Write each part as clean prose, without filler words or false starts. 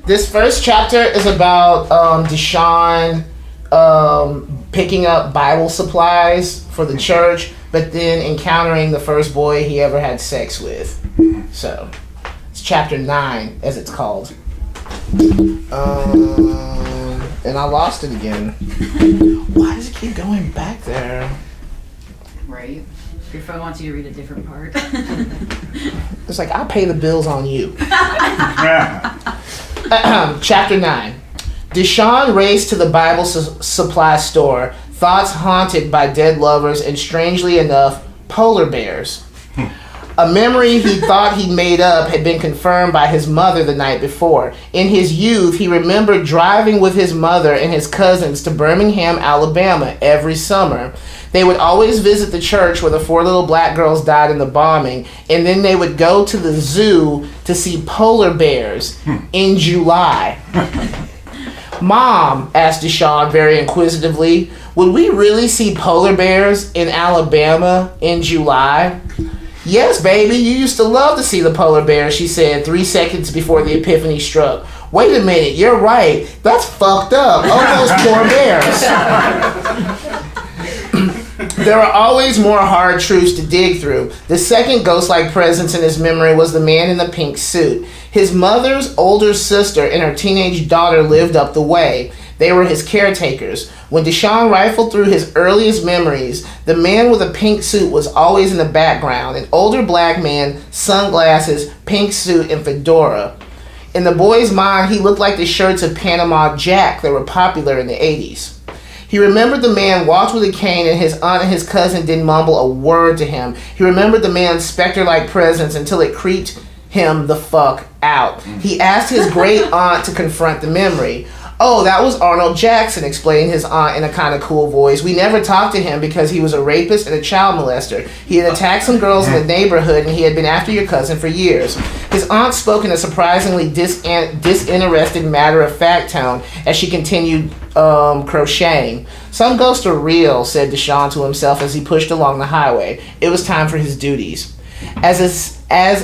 This first chapter is about Deshaun picking up Bible supplies for the church, but then encountering the first boy he ever had sex with. So, it's chapter 9, as it's called. And I lost it again. Why does it keep going back there? Right. Your phone wants you to read a different part. It's like, I'll pay the bills on you. Chapter 9. Deshaun raced to the Bible supply store, thoughts haunted by dead lovers and, strangely enough, polar bears. A memory he thought he'd made up had been confirmed by his mother the night before. In his youth, he remembered driving with his mother and his cousins to Birmingham, Alabama every summer. They would always visit the church where the 4 little black girls died in the bombing, and then they would go to the zoo to see polar bears in July. Mom, asked Deshaun very inquisitively, would we really see polar bears in Alabama in July? Yes, baby, you used to love to see the polar bears, she said 3 seconds before the epiphany struck. Wait a minute, you're right. That's fucked up. Oh, those poor bears. There are always more hard truths to dig through. The second ghost-like presence in his memory was the man in the pink suit. His mother's older sister and her teenage daughter lived up the way. They were his caretakers. When Deshaun rifled through his earliest memories, the man with a pink suit was always in the background. An older black man, sunglasses, pink suit, and fedora. In the boy's mind, he looked like the shirts of Panama Jack that were popular in the 80s. He remembered the man walked with a cane and his aunt and his cousin didn't mumble a word to him. He remembered the man's specter-like presence until it creeped him the fuck out. He asked his great aunt to confront the memory. Oh, that was Arnold Jackson, explained his aunt in a kind of cool voice. We never talked to him because he was a rapist and a child molester. He had attacked some girls in the neighborhood and he had been after your cousin for years. His aunt spoke in a surprisingly disinterested, matter-of-fact tone as she continued crocheting. Some ghosts are real, said Deshaun to himself as he pushed along the highway. It was time for his duties. As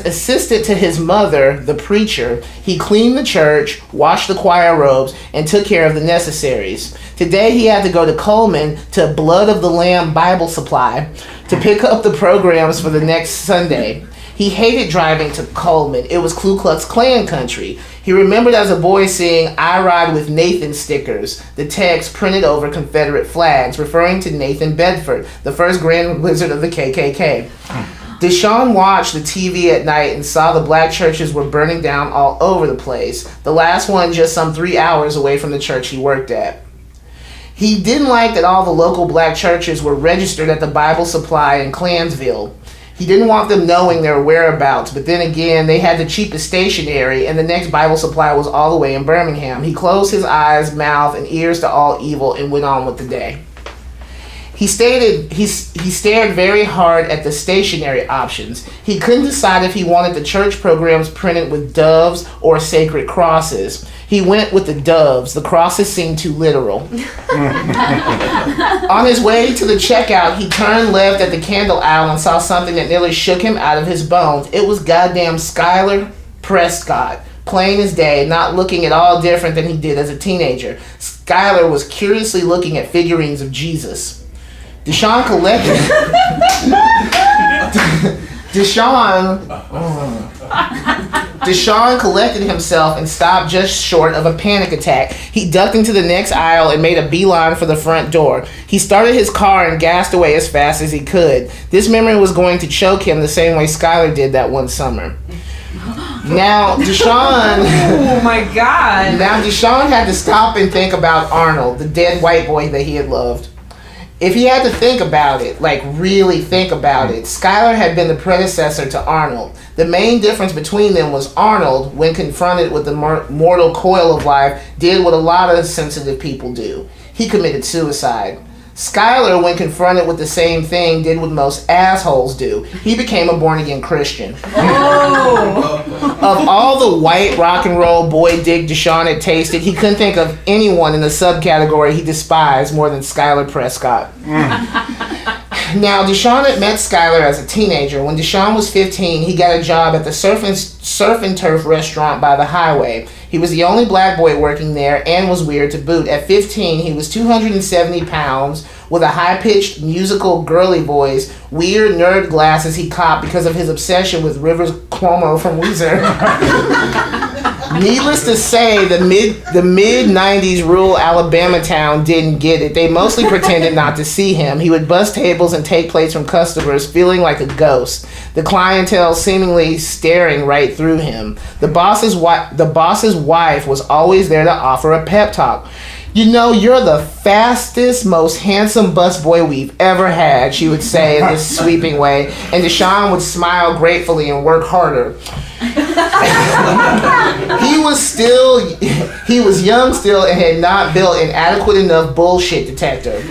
assistant to his mother, the preacher, he cleaned the church, washed the choir robes, and took care of the necessaries. Today he had to go to Coleman to Blood of the Lamb Bible Supply to pick up the programs for the next Sunday. He hated driving to Coleman. It was Ku Klux Klan country. He remembered as a boy seeing I Ride with Nathan stickers, the text printed over Confederate flags, referring to Nathan Bedford, the first Grand Wizard of the KKK. Deshaun watched the TV at night and saw the black churches were burning down all over the place, the last one just some 3 hours away from the church he worked at. He didn't like that all the local black churches were registered at the Bible Supply in Clansville. He didn't want them knowing their whereabouts, but then again, they had the cheapest stationery, and the next Bible Supply was all the way in Birmingham. He closed his eyes, mouth, and ears to all evil and went on with the day. He stared very hard at the stationery options. He couldn't decide if he wanted the church programs printed with doves or sacred crosses. He went with the doves. The crosses seemed too literal. On his way to the checkout, he turned left at the candle aisle and saw something that nearly shook him out of his bones. It was goddamn Skylar Prescott, plain as day, not looking at all different than he did as a teenager. Skylar was curiously looking at figurines of Jesus. Deshaun collected himself and stopped just short of a panic attack. He ducked into the next aisle and made a beeline for the front door. He started his car and gassed away as fast as he could. This memory was going to choke him the same way Skylar did that one summer. Now, Deshaun... Oh, my God. Now, Deshaun had to stop and think about Arnold, the dead white boy that he had loved. If he had to think about it, like really think about it, Skylar had been the predecessor to Arnold. The main difference between them was Arnold, when confronted with the mortal coil of life, did what a lot of sensitive people do. He committed suicide. Skylar, when confronted with the same thing, did what most assholes do. He became a born-again Christian. Oh. Of all the white rock and roll boy dick Deshaun had tasted, he couldn't think of anyone in the subcategory he despised more than Skylar Prescott. Now, Deshaun had met Skylar as a teenager. When Deshaun was 15, he got a job at the surf and turf restaurant by the highway. He was the only black boy working there and was weird to boot. At 15, he was 270 pounds with a high-pitched musical girly voice, weird nerd glasses he copped because of his obsession with Rivers Cuomo from Weezer. Needless to say, the mid-90s rural Alabama town didn't get it. They mostly pretended not to see him. He would bust tables and take plates from customers, feeling like a ghost. The clientele seemingly staring right through him. The boss's wife was always there to offer a pep talk. You know, you're the fastest, most handsome busboy we've ever had, she would say in this sweeping way, and Deshaun would smile gratefully and work harder. He was young still and had not built an adequate enough bullshit detector.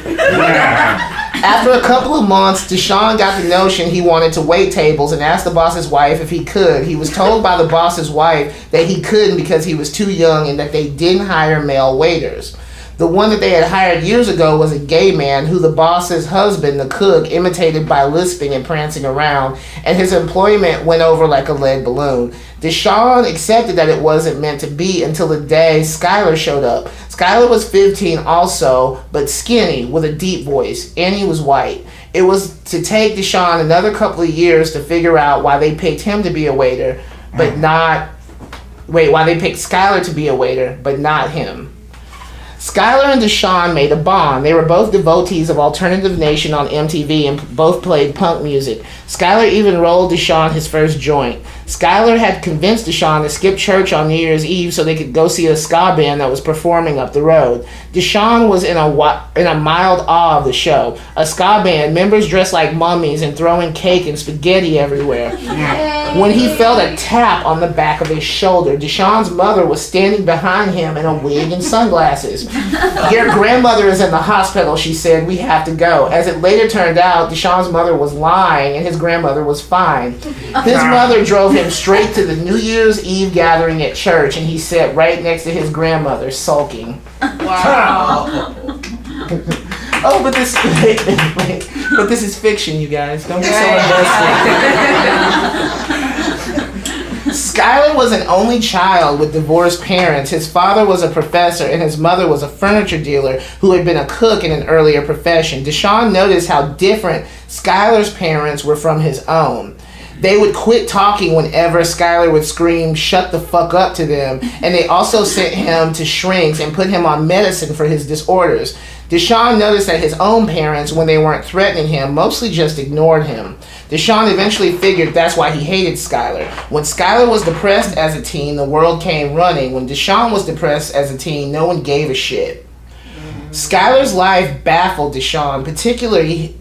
After a couple of months, Deshaun got the notion he wanted to wait tables and asked the boss's wife if he could. He was told by the boss's wife that he couldn't because he was too young and that they didn't hire male waiters. The one that they had hired years ago was a gay man who the boss's husband, the cook, imitated by lisping and prancing around, and his employment went over like a lead balloon. Deshaun accepted that it wasn't meant to be until the day Skylar showed up. Skylar was 15 also, but skinny, with a deep voice, and he was white. It was to take Deshaun another couple of years to figure out why they picked him to be a waiter, but not... why they picked Skylar to be a waiter, but not him. Skylar and Deshaun made a bond. They were both devotees of Alternative Nation on MTV and both played punk music. Skylar even rolled Deshaun his first joint. Skylar had convinced Deshaun to skip church on New Year's Eve so they could go see a ska band that was performing up the road. Deshaun was in a mild awe of the show. A ska band, members dressed like mummies and throwing cake and spaghetti everywhere. When he felt a tap on the back of his shoulder, Deshaun's mother was standing behind him in a wig and sunglasses. Your grandmother is in the hospital, she said. We have to go. As it later turned out, Deshaun's mother was lying and his grandmother was fine. His mother drove him straight to the New Year's Eve gathering at church, and he sat right next to his grandmother, sulking. Wow. Oh, but this is fiction, you guys. Don't get so invested. Skylar was an only child with divorced parents. His father was a professor and his mother was a furniture dealer who had been a cook in an earlier profession. Deshaun noticed how different Skylar's parents were from his own. They would quit talking whenever Skylar would scream, "Shut the fuck up" to them, and they also sent him to shrinks and put him on medicine for his disorders. Deshaun noticed that his own parents, when they weren't threatening him, mostly just ignored him. Deshaun eventually figured that's why he hated Skylar. When Skylar was depressed as a teen, the world came running. When Deshaun was depressed as a teen, no one gave a shit. Skylar's life baffled Deshaun, particularly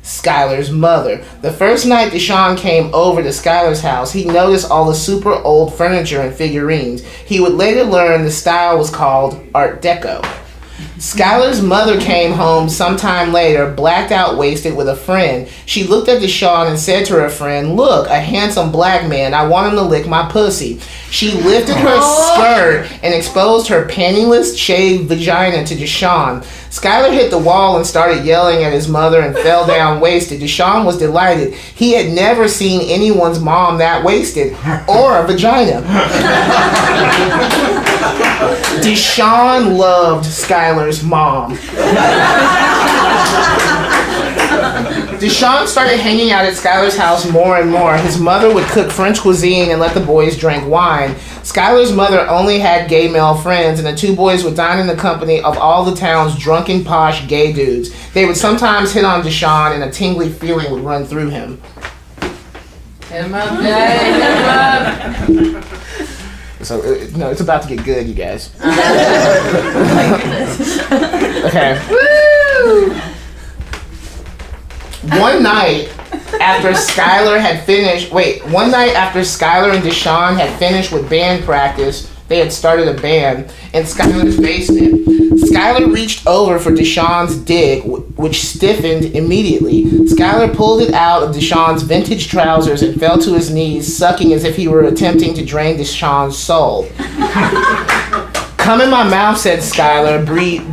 Skylar's mother. The first night Deshaun came over to Skylar's house, he noticed all the super old furniture and figurines. He would later learn the style was called Art Deco. Skylar's mother came home sometime later, blacked out, wasted, with a friend. She looked at Deshaun and said to her friend, "Look, a handsome black man. I want him to lick my pussy." She lifted her skirt and exposed her pantyless, shaved vagina to Deshaun. Skylar hit the wall and started yelling at his mother and fell down wasted. Deshaun was delighted. He had never seen anyone's mom that wasted, or a vagina. Deshaun loved Skylar's mom. Deshaun started hanging out at Skylar's house more and more. His mother would cook French cuisine and let the boys drink wine. Skylar's mother only had gay male friends, and the two boys would dine in the company of all the town's drunken, posh, gay dudes. They would sometimes hit on Deshaun, and a tingly feeling would run through him. Hit him up, Dad. Hit him up. So, no, it's about to get good, you guys. Okay. Woo! One night after Skylar and Deshaun had finished with band practice, they had started a band in Skylar's basement. Skylar reached over for Deshaun's dick, which stiffened immediately. Skylar pulled it out of Deshaun's vintage trousers and fell to his knees, sucking as if he were attempting to drain Deshaun's soul. "Come in my mouth," said Skylar,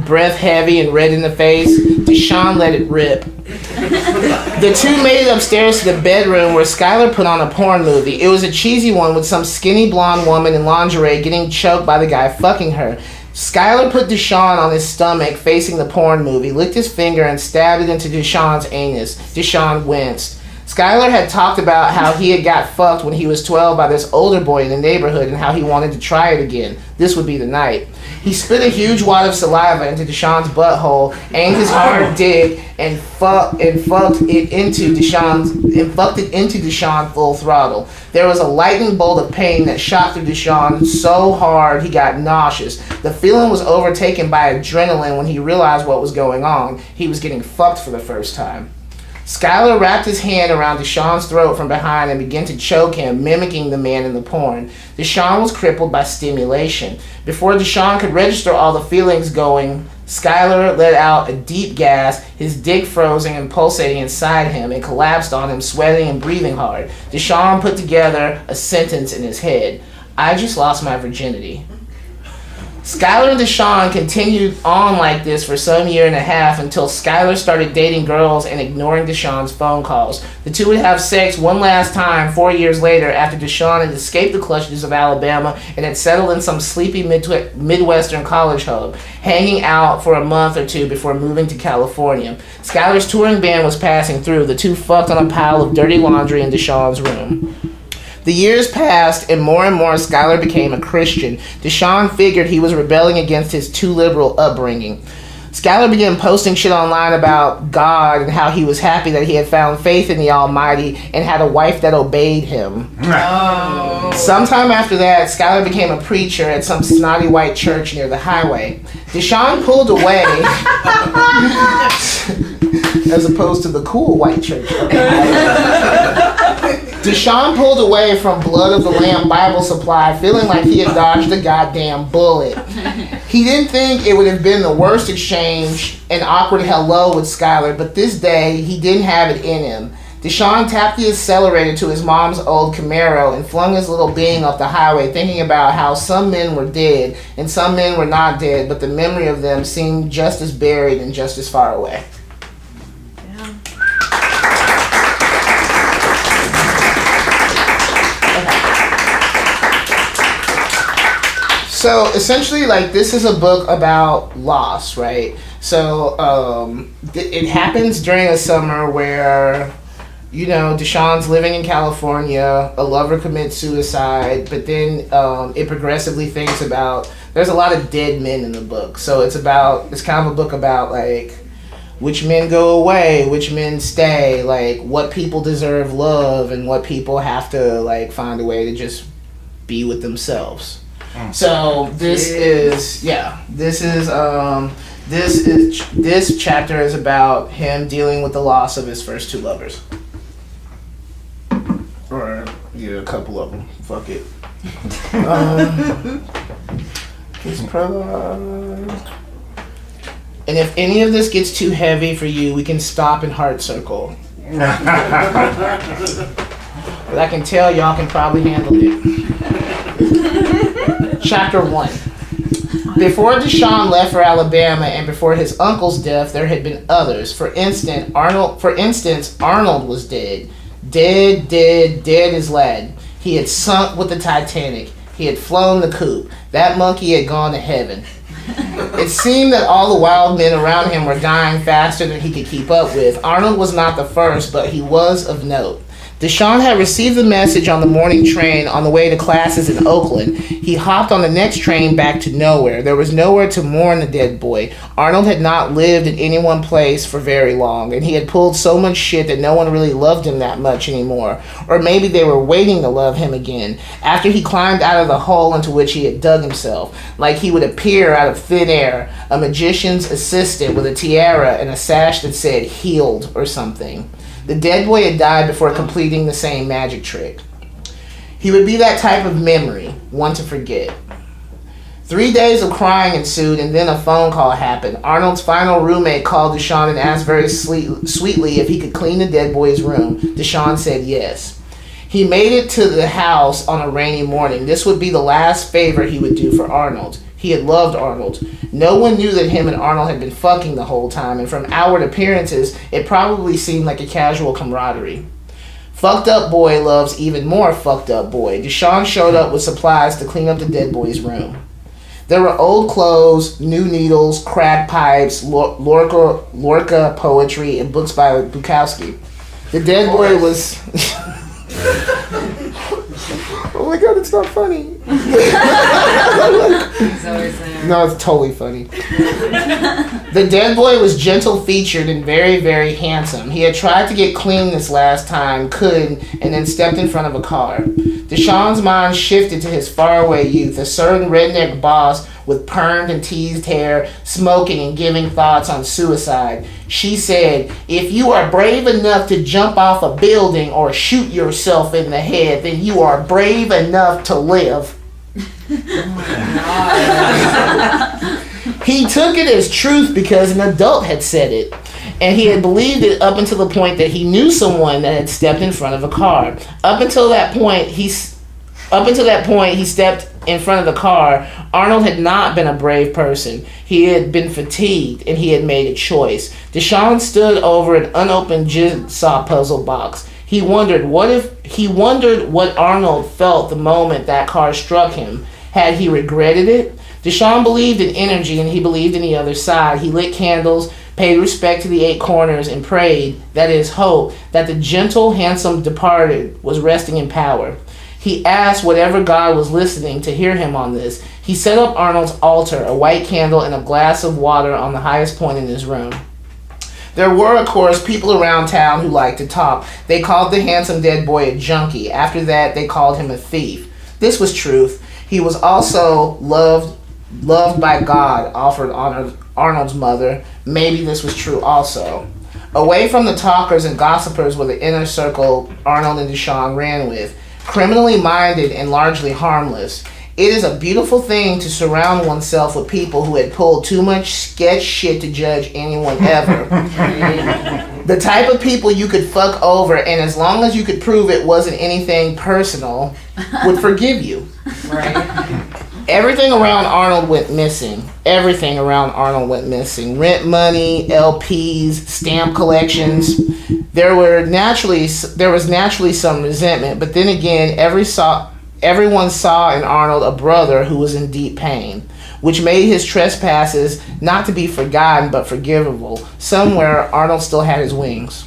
breath heavy and red in the face. Deshaun let it rip. The two made it upstairs to the bedroom where Skylar put on a porn movie. It was a cheesy one with some skinny blonde woman in lingerie getting choked by the guy fucking her. Skylar put Deshaun on his stomach facing the porn movie, licked his finger, and stabbed it into Deshaun's anus. Deshaun winced. Skylar had talked about how he had got fucked when he was 12 by this older boy in the neighborhood and how he wanted to try it again. This would be the night. He spit a huge wad of saliva into Deshaun's butthole, aimed his hard dick, and fucked it into Deshaun full throttle. There was a lightning bolt of pain that shot through Deshaun so hard he got nauseous. The feeling was overtaken by adrenaline when he realized what was going on. He was getting fucked for the first time. Skylar wrapped his hand around Deshaun's throat from behind and began to choke him, mimicking the man in the porn. Deshaun was crippled by stimulation. Before Deshaun could register all the feelings going, Skylar let out a deep gasp, his dick frozen and pulsating inside him, and collapsed on him, sweating and breathing hard. Deshaun put together a sentence in his head. I just lost my virginity. Skylar and Deshaun continued on like this for some year and a half until Skylar started dating girls and ignoring Deshaun's phone calls. The two would have sex one last time 4 years later after Deshaun had escaped the clutches of Alabama and had settled in some sleepy Midwestern college hub, hanging out for a month or two before moving to California. Skylar's touring band was passing through. The two fucked on a pile of dirty laundry in Deshaun's room. The years passed, and more Skylar became a Christian. Deshaun figured he was rebelling against his too liberal upbringing. Skylar began posting shit online about God and how he was happy that he had found faith in the Almighty and had a wife that obeyed him. Oh. Sometime after that, Skylar became a preacher at some snotty white church near the highway. Deshaun pulled away, as opposed to the cool white church. Deshaun pulled away from Blood of the Lamb Bible Supply, feeling like he had dodged a goddamn bullet. He didn't think it would have been the worst exchange, an awkward hello with Skylar, but this day, he didn't have it in him. Deshaun tapped the accelerator to his mom's old Camaro and flung his little being up the highway, thinking about how some men were dead and some men were not dead, but the memory of them seemed just as buried and just as far away. So essentially, like, this is a book about loss, right? So it happens during a summer where, you know, Deshaun's living in California, a lover commits suicide, but then it progressively thinks about, there's a lot of dead men in the book. So it's kind of a book about, like, which men go away, which men stay, like, what people deserve love and what people have to, like, find a way to just be with themselves. So this chapter is about him dealing with the loss of his first two lovers, or a couple of them. Fuck it. His prologue. And if any of this gets too heavy for you, we can stop and heart circle. But I can tell y'all can probably handle it. Chapter 1. Before Deshaun left for Alabama and before his uncle's death, there had been others. For instance, Arnold was dead. Dead as lead. He had sunk with the Titanic. He had flown the coop. That monkey had gone to heaven. It seemed that all the wild men around him were dying faster than he could keep up with. Arnold was not the first, but he was of note. Deshaun had received the message on the morning train on the way to classes in Oakland. He hopped on the next train back to nowhere. There was nowhere to mourn the dead boy. Arnold had not lived in any one place for very long, and he had pulled so much shit that no one really loved him that much anymore. Or maybe they were waiting to love him again, after he climbed out of the hole into which he had dug himself, like he would appear out of thin air, a magician's assistant with a tiara and a sash that said healed or something. The dead boy had died before completing the same magic trick. He would be that type of memory, one to forget. 3 days of crying ensued, and then a phone call happened. Arnold's final roommate called Deshaun and asked very sweetly if he could clean the dead boy's room. Deshaun said yes. He made it to the house on a rainy morning. This would be the last favor he would do for Arnold. He had loved Arnold. No one knew that him and Arnold had been fucking the whole time, and from outward appearances, it probably seemed like a casual camaraderie. Fucked up boy loves even more fucked up boy. Deshaun showed up with supplies to clean up the dead boy's room. There were old clothes, new needles, crack pipes, Lorca poetry, and books by Bukowski. The dead boy was... Oh my god, it's not funny. It's always there. No, it's totally funny. The dead boy was gentle-featured and very, very handsome. He had tried to get clean this last time, couldn't, and then stepped in front of a car. Deshaun's mind shifted to his faraway youth, a certain redneck boss with permed and teased hair, smoking and giving thoughts on suicide. She said, "If you are brave enough to jump off a building or shoot yourself in the head, then you are brave enough to live." He took it as truth because an adult had said it, and he had believed it up until the point that he knew someone that had stepped in front of a car. Up until that point, he stepped in front of the car. Arnold had not been a brave person. He had been fatigued, and he had made a choice. Deshaun stood over an unopened jigsaw puzzle box. He wondered what Arnold felt the moment that car struck him. Had he regretted it? Deshaun believed in energy, and he believed in the other side. He lit candles, paid respect to the 8 corners, and prayed, that is, hope, that the gentle, handsome departed was resting in power. He asked whatever God was listening to hear him on this. He set up Arnold's altar, a white candle, and a glass of water on the highest point in his room. There were, of course, people around town who liked to talk. They called the handsome dead boy a junkie. After that, they called him a thief. This was truth. He was also loved by God, offered Arnold's mother. Maybe this was true also. Away from the talkers and gossipers were the inner circle Arnold and Deshaun ran with. Criminally minded and largely harmless. It is a beautiful thing to surround oneself with people who had pulled too much sketch shit to judge anyone ever. The type of people you could fuck over, and as long as you could prove it wasn't anything personal, would forgive you. Right. Everything around Arnold went missing. Rent money, LPs, stamp collections. There was naturally some resentment, but then again, everyone saw in Arnold a brother who was in deep pain, which made his trespasses not to be forgotten but forgivable. Somewhere, Arnold still had his wings.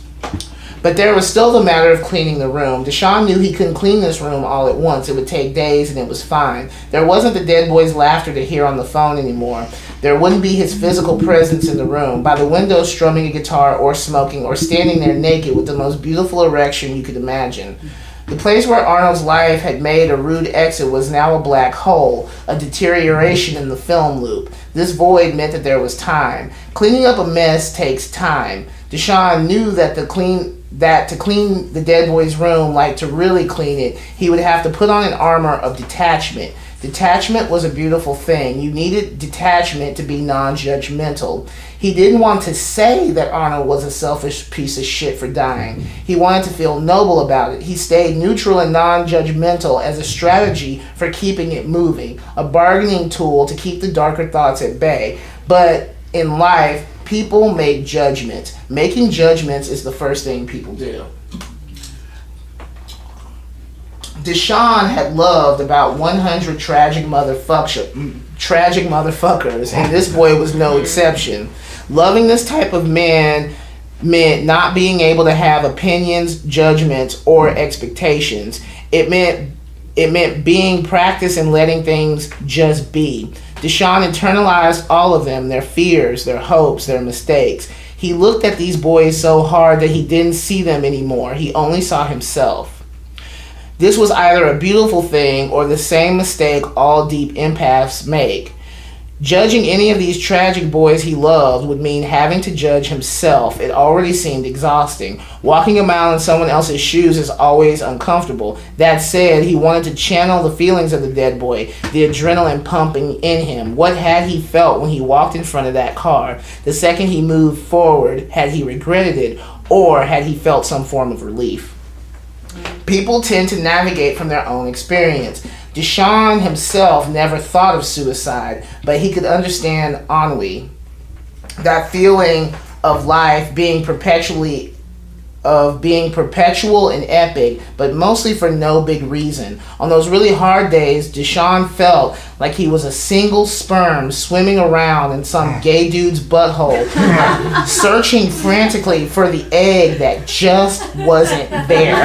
But there was still the matter of cleaning the room. Deshaun knew he couldn't clean this room all at once. It would take days, and it was fine. There wasn't the dead boy's laughter to hear on the phone anymore. There wouldn't be his physical presence in the room, by the window strumming a guitar or smoking or standing there naked with the most beautiful erection you could imagine. The place where Arnold's life had made a rude exit was now a black hole, a deterioration in the film loop. This void meant that there was time. Cleaning up a mess takes time. Deshaun knew that to clean the dead boy's room, like to really clean it, he would have to put on an armor of detachment. Detachment was a beautiful thing. You needed detachment to be non-judgmental. He didn't want to say that Arnold was a selfish piece of shit for dying. He wanted to feel noble about it. He stayed neutral and non-judgmental as a strategy for keeping it moving, a bargaining tool to keep the darker thoughts at bay. But in life, people make judgments. Making judgments is the first thing people do. Deshaun had loved about 100 tragic motherfuckers, and this boy was no exception. Loving this type of man meant not being able to have opinions, judgments, or expectations. It meant being practiced and letting things just be. Deshaun internalized all of them, their fears, their hopes, their mistakes. He looked at these boys so hard that he didn't see them anymore. He only saw himself. This was either a beautiful thing or the same mistake all deep empaths make. Judging any of these tragic boys he loved would mean having to judge himself. It already seemed exhausting. Walking a mile in someone else's shoes is always uncomfortable. That said, he wanted to channel the feelings of the dead boy, the adrenaline pumping in him. What had he felt when he walked in front of that car? The second he moved forward, had he regretted it, or had he felt some form of relief? People tend to navigate from their own experience. Deshaun himself never thought of suicide, but he could understand ennui. That feeling of life being perpetual and epic, but mostly for no big reason. On those really hard days, Deshaun felt like he was a single sperm swimming around in some gay dude's butthole, searching frantically for the egg that just wasn't there.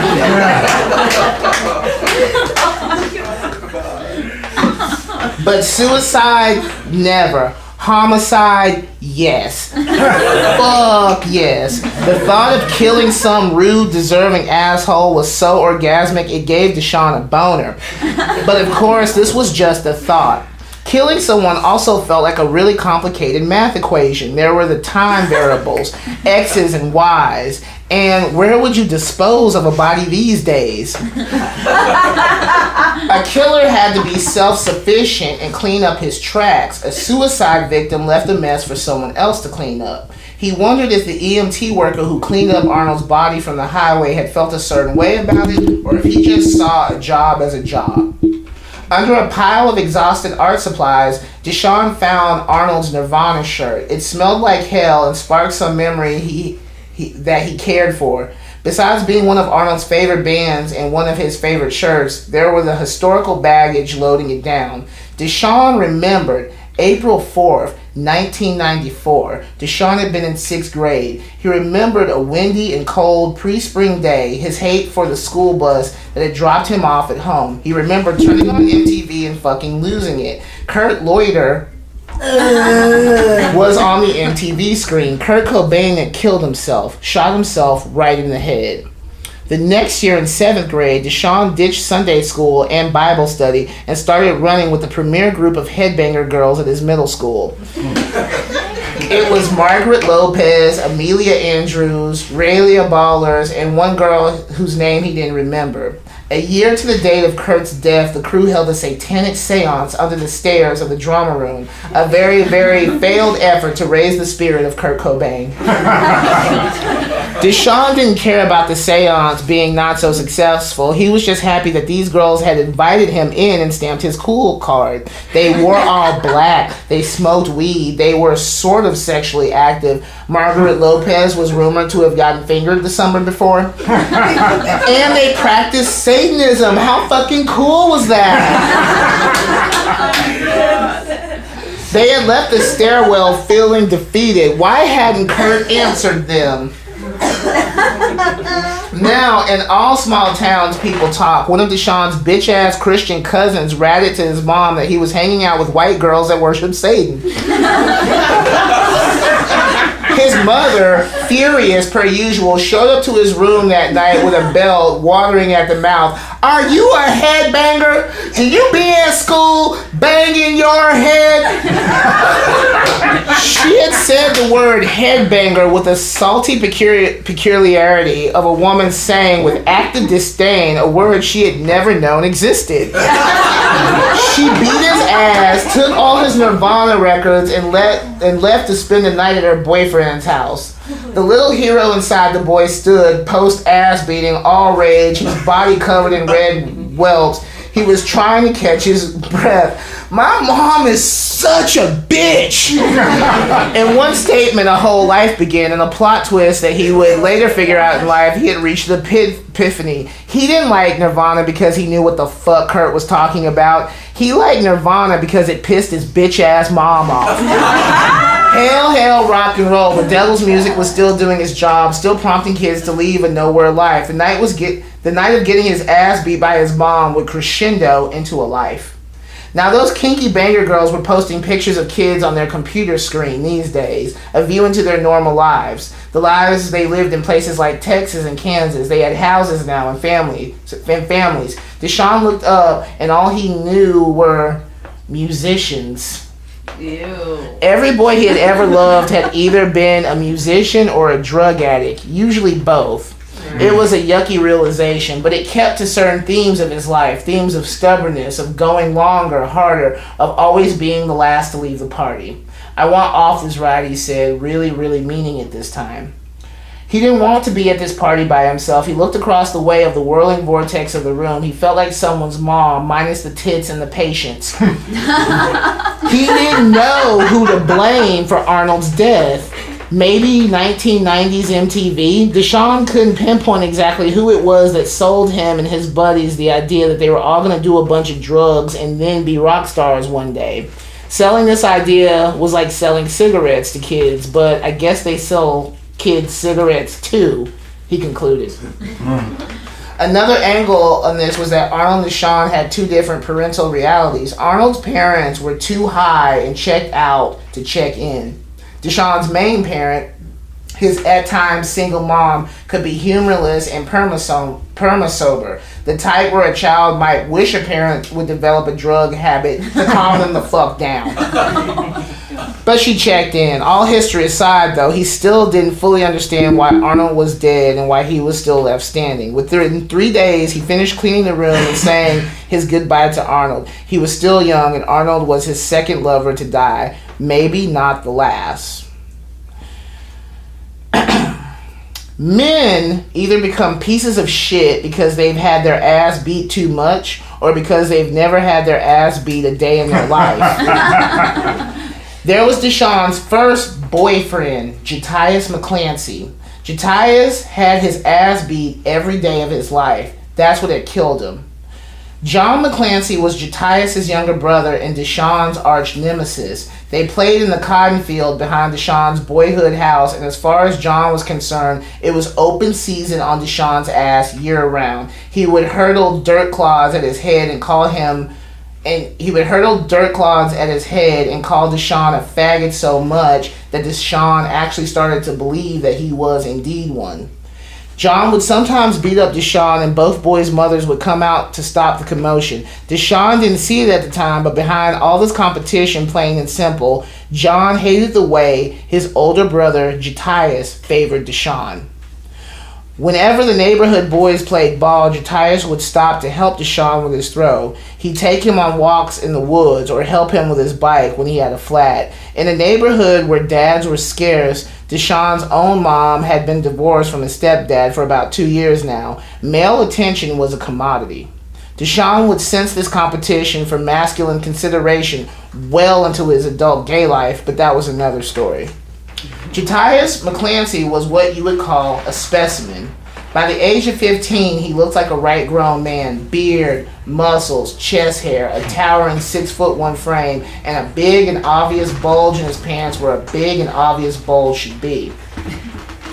But suicide, never. Homicide, yes. Fuck yes. The thought of killing some rude, deserving asshole was so orgasmic it gave Deshaun a boner. But of course, this was just a thought. Killing someone also felt like a really complicated math equation. There were the time variables, X's and Y's, and where would you dispose of a body these days? A killer had to be self-sufficient and clean up his tracks. A suicide victim left a mess for someone else to clean up. He wondered if the EMT worker who cleaned up Arnold's body from the highway had felt a certain way about it, or if he just saw a job as a job. Under a pile of exhausted art supplies, Deshaun found Arnold's Nirvana shirt. It smelled like hell and sparked some memory that he cared for. Besides being one of Arnold's favorite bands and one of his favorite shirts, there were the historical baggage loading it down. Deshaun remembered April 4th, 1994. Deshaun had been in 6th grade. He remembered a windy and cold pre-spring day, his hate for the school bus that had dropped him off at home. He remembered turning on MTV and fucking losing it. Kurt Loder was on the MTV screen. Kurt Cobain had killed himself, shot himself right in the head. The next year in 7th grade, Deshaun ditched Sunday school and Bible study and started running with the premier group of headbanger girls at his middle school. It was Margaret Lopez, Amelia Andrews, Raylia Ballers, and one girl whose name he didn't remember. A year to the date of Kurt's death, the crew held a satanic seance under the stairs of the drama room, a very, very failed effort to raise the spirit of Kurt Cobain. Deshaun didn't care about the seance being not so successful. He was just happy that these girls had invited him in and stamped his cool card. They wore all black. They smoked weed. They were sort of sexually active. Margaret Lopez was rumored to have gotten fingered the summer before. And they practiced Satanism. How fucking cool was that? They had left the stairwell feeling defeated. Why hadn't Kurt answered them? Now, in all small towns, people talk. One of Deshaun's bitch-ass Christian cousins ratted to his mom that he was hanging out with white girls that worship Satan. His mother, furious per usual, showed up to his room that night with a belt, watering at the mouth. Are you a headbanger? Do you be at school banging your head? She had said the word headbanger with a salty peculiarity of a woman saying with active disdain a word she had never known existed. She beat his ass, took all his Nirvana records, and left to spend the night at her boyfriend's house. The little hero inside the boy stood, post-ass beating, all rage, his body covered in red whelps. He was trying to catch his breath. My mom is such a bitch! In one statement, a whole life began, and a plot twist that he would later figure out in life, he had reached the epiphany. He didn't like Nirvana because he knew what the fuck Kurt was talking about. He liked Nirvana because it pissed his bitch-ass mom off. Hail, hail, rock and roll. The devil's music was still doing its job, still prompting kids to leave a nowhere life. The night of getting his ass beat by his mom would crescendo into a life. Now, those kinky banger girls were posting pictures of kids on their computer screen these days, a view into their normal lives. The lives they lived in places like Texas and Kansas. They had houses now and families. Deshaun looked up, and all he knew were musicians. Ew. Every boy he had ever loved had either been a musician or a drug addict, usually both. It was a yucky realization, but it kept to certain themes of his life, themes of stubbornness, of going longer, harder, of always being the last to leave the party. I want off this ride, he said, really, really meaning it this time. He didn't want to be at this party by himself. He looked across the way of the whirling vortex of the room. He felt like someone's mom, minus the tits and the patience. He didn't know who to blame for Arnold's death. Maybe 1990s MTV? Deshaun couldn't pinpoint exactly who it was that sold him and his buddies the idea that they were all going to do a bunch of drugs and then be rock stars one day. Selling this idea was like selling cigarettes to kids, but I guess they sell kids cigarettes too, he concluded. Another angle on this was that Arnold and Deshaun had two different parental realities. Arnold's parents were too high and checked out to check in. Deshaun's main parent, his at times single mom, could be humorless and perma-sober, the type where a child might wish a parent would develop a drug habit to calm them the fuck down. But she checked in. All history aside, though, he still didn't fully understand why Arnold was dead and why he was still left standing. Within 3 days, he finished cleaning the room and saying his goodbye to Arnold. He was still young, and Arnold was his second lover to die. Maybe not the last. Men either become pieces of shit because they've had their ass beat too much or because they've never had their ass beat a day in their life. There was Deshaun's first boyfriend, Jatius McClancy. Jatius had his ass beat every day of his life. That's what had killed him. John McClancy was Jatius' younger brother and Deshaun's arch nemesis. They played in the cotton field behind Deshaun's boyhood house, and as far as John was concerned, it was open season on Deshaun's ass year-round. He would hurtle dirt clods at his head and call Deshaun a faggot so much that Deshaun actually started to believe that he was indeed one. John would sometimes beat up Deshaun, and both boys' mothers would come out to stop the commotion. Deshaun didn't see it at the time, but behind all this competition, plain and simple, John hated the way his older brother, Jatius, favored Deshaun. Whenever the neighborhood boys played ball, Jatius would stop to help Deshaun with his throw. He'd take him on walks in the woods or help him with his bike when he had a flat. In a neighborhood where dads were scarce, Deshaun's own mom had been divorced from his stepdad for about 2 years now. Male attention was a commodity. Deshaun would sense this competition for masculine consideration well into his adult gay life, but that was another story. Jatius McClancy was what you would call a specimen. By the age of 15, he looked like a right grown man. Beard, muscles, chest hair, a towering 6'1" frame, and a big and obvious bulge in his pants where a big and obvious bulge should be.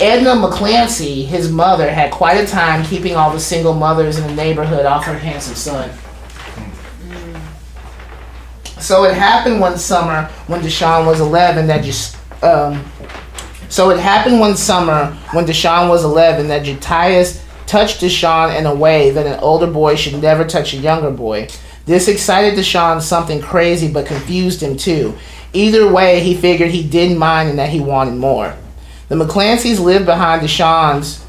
Edna McClancy, his mother, had quite a time keeping all the single mothers in the neighborhood off her handsome son. So it happened one summer when Deshaun was 11 that Jatius touched Deshaun in a way that an older boy should never touch a younger boy. This excited Deshaun something crazy but confused him too. Either way, he figured he didn't mind and that he wanted more. The McClancys lived behind Deshaun's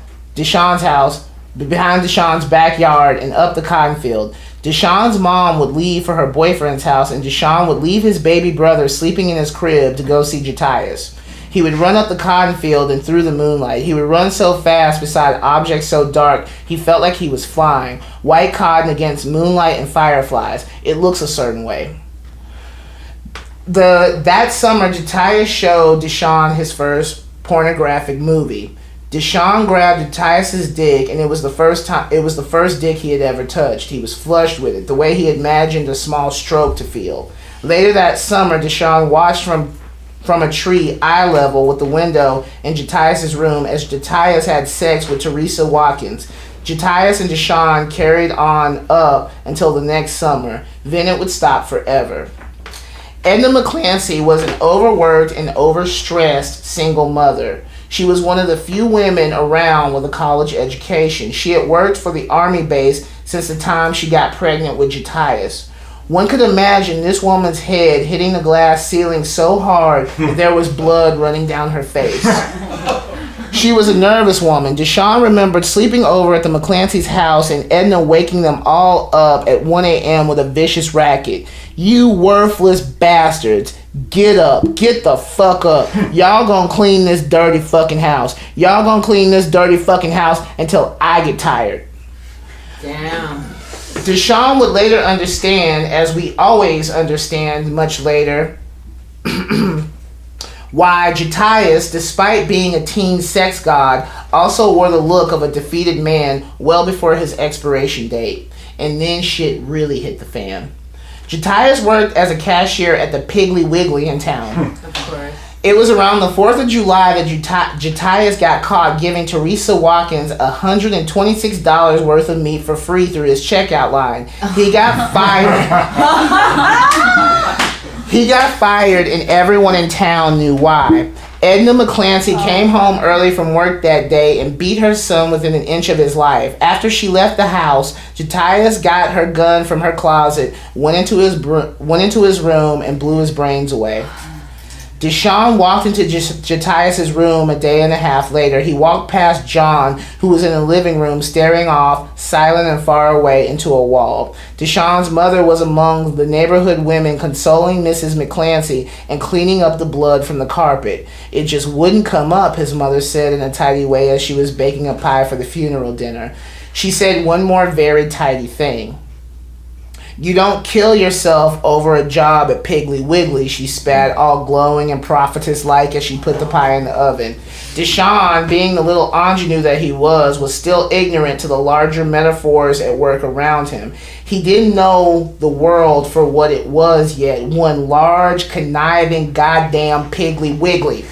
house, behind Deshaun's backyard and up the cotton field. Deshaun's mom would leave for her boyfriend's house, and Deshaun would leave his baby brother sleeping in his crib to go see Jatius. He would run up the cotton field and through the moonlight. He would run so fast beside objects so dark he felt like he was flying. White cotton against moonlight and fireflies. It looks a certain way. That summer, Jatius showed Deshaun his first pornographic movie. Deshaun grabbed Jatius's dick, and it was the first dick he had ever touched. He was flushed with it, the way he imagined a small stroke to feel. Later that summer, Deshaun watched from a tree eye level with the window in Jatius's room as Jatius had sex with Teresa Watkins. Jatius and Deshaun carried on up until the next summer. Then it would stop forever. Edna McClancy was an overworked and overstressed single mother. She was one of the few women around with a college education. She had worked for the Army base since the time she got pregnant with Jatius. One could imagine this woman's head hitting the glass ceiling so hard that there was blood running down her face. She she was a nervous woman. Deshawn remembered sleeping over at the McClancy's house and Edna waking them all up at 1 a.m. with a vicious racket. You worthless bastards. Get up. Get the fuck up. Y'all gonna clean this dirty fucking house. Y'all gonna clean this dirty fucking house until I get tired. Damn. Deshawn would later understand, as we always understand much later, why Jatius, despite being a teen sex god, also wore the look of a defeated man well before his expiration date. And then shit really hit the fan. Jatius worked as a cashier at the Piggly Wiggly in town. Of course. It was around the 4th of July that Jatius got caught giving Teresa Watkins $126 worth of meat for free through his checkout line. He got fired. He got fired and everyone in town knew why. Edna McClancy came home early from work that day and beat her son within an inch of his life. After she left the house, Jatius got her gun from her closet, went into his room and blew his brains away. Deshawn walked into Jatius' room a day and a half later. He walked past John, who was in the living room, staring off, silent and far away, into a wall. Deshawn's mother was among the neighborhood women consoling Mrs. McClancy and cleaning up the blood from the carpet. It just wouldn't come up, his mother said in a tidy way as she was baking a pie for the funeral dinner. She said one more very tidy thing. You don't kill yourself over a job at Piggly Wiggly, she spat, all glowing and prophetess-like as she put the pie in the oven. Deshawn, being the little ingenue that he was still ignorant to the larger metaphors at work around him. He didn't know the world for what it was yet. One large, conniving, goddamn Piggly Wiggly.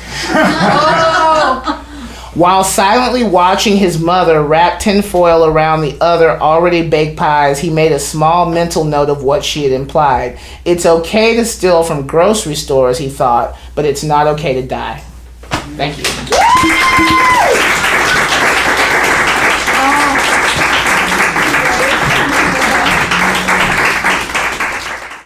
While silently watching his mother wrap tinfoil around the other already baked pies, he made a small mental note of what she had implied. It's okay to steal from grocery stores, he thought, but it's not okay to die. Thank you.